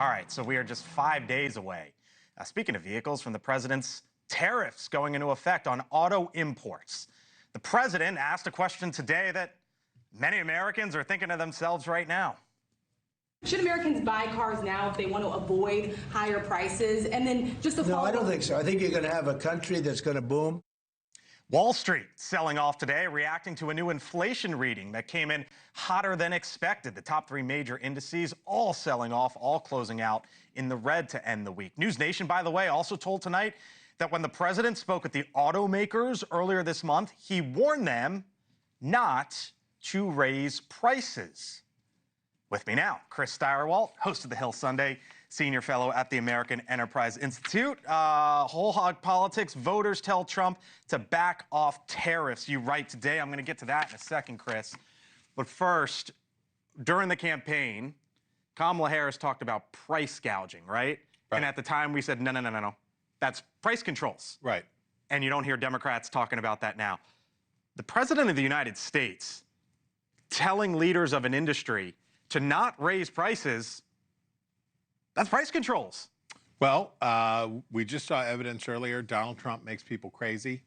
All right, so we are just 5 days away. Speaking of vehicles, from the president's tariffs going into effect on auto imports. The president asked a question today that many Americans are thinking to themselves right now. Should Americans buy cars now if they want to avoid higher prices? And then just a follow-up. No, I don't think so. I think you're going to have a country that's going to boom. Wall Street selling off today, reacting to a new inflation reading that came in hotter than expected. The top three major indices all selling off, all closing out in the red to end the week. NewsNation, by the way, also told tonight that when the president spoke with the automakers earlier this month, he warned them not to raise prices. With me now, Chris Stirewalt, host of The Hill Sunday, senior fellow at the American Enterprise Institute. Whole hog politics, voters tell Trump to back off tariffs. You write today. I'm going to get to that in a second, Chris. But first, during the campaign, Kamala Harris talked about price gouging, right? And at the time, we said, no. That's price controls. Right. And you don't hear Democrats talking about that now. The president of the United States telling leaders of an industry to not raise prices, that's price controls. Well, we just saw evidence earlier. Donald Trump makes people crazy,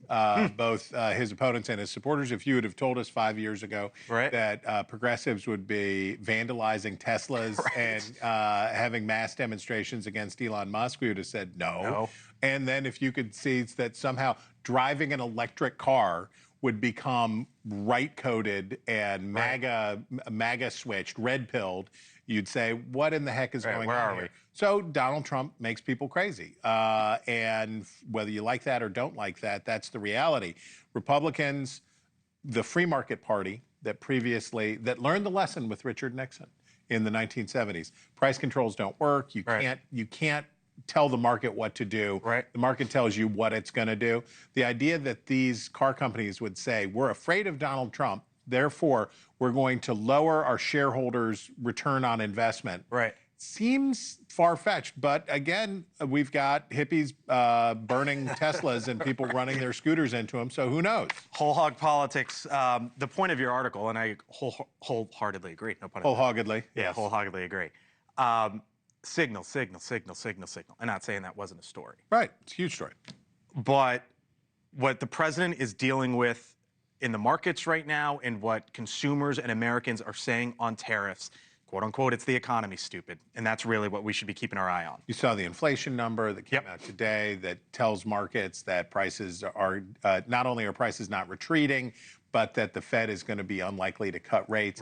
both his opponents and his supporters. If you would have told us 5 years ago that progressives would be vandalizing Teslas and having mass demonstrations against Elon Musk, we would have said no. And then if you could see that somehow driving an electric car would become right-coded and MAGA switched, red-pilled, you'd say, what in the heck is going on here? So Donald Trump makes people crazy. And whether you like that or don't like that, that's the reality. Republicans, the free market party that learned the lesson with Richard Nixon in the 1970s. Price controls don't work. You can't tell the market what to do. The market tells you what it's going to do. The idea that these car companies would say, we're afraid of Donald Trump, therefore we're going to lower our shareholders' return on investment, seems far-fetched. But again, we've got hippies burning Teslas and people running their scooters into them, so who knows? Whole hog politics, the point of your article, and I wholeheartedly agree. No pun intended. Wholeheartedly? Yeah, wholeheartedly agree. Signal. I'm not saying that wasn't a story. Right, it's a huge story. But what the president is dealing with in the markets right now and what consumers and Americans are saying on tariffs, quote unquote, it's the economy, stupid. And that's really what we should be keeping our eye on. You saw the inflation number that came out today that tells markets that prices are, not only are prices not retreating, but that the Fed is going to be unlikely to cut rates.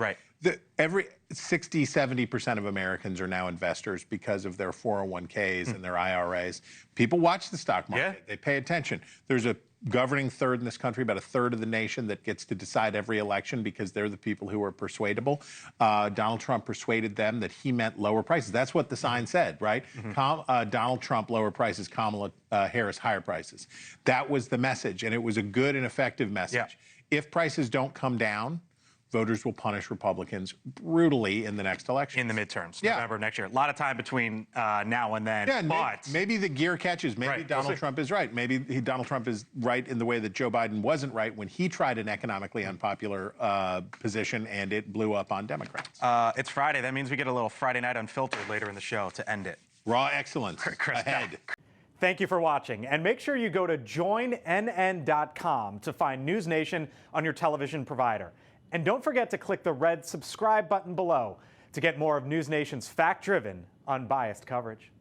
Every 60–70% of Americans are now investors because of their 401ks and their IRAs. People watch the stock market. They pay attention. There's a governing third in this country, about a third of the nation, that gets to decide every election because they're the people who are persuadable. Donald Trump persuaded them that he meant lower prices. That's what the sign said, right? Donald Trump, lower prices. Kamala Harris, higher prices. That was the message, and it was a good and effective message. If prices don't come down, voters will punish Republicans brutally in the next election. In the midterms, November next year. A lot of time between now and then. But maybe the gear catches. Maybe Donald Trump is right. Maybe Donald Trump is right in the way that Joe Biden wasn't right when he tried an economically unpopular position and it blew up on Democrats. It's Friday. That means we get a little Friday Night Unfiltered later in the show to end it. Raw excellence ahead. Thank you for watching, and make sure you go to joinnn.com to find NewsNation on your television provider. And don't forget to click the red subscribe button below to get more of NewsNation's fact-driven, unbiased coverage.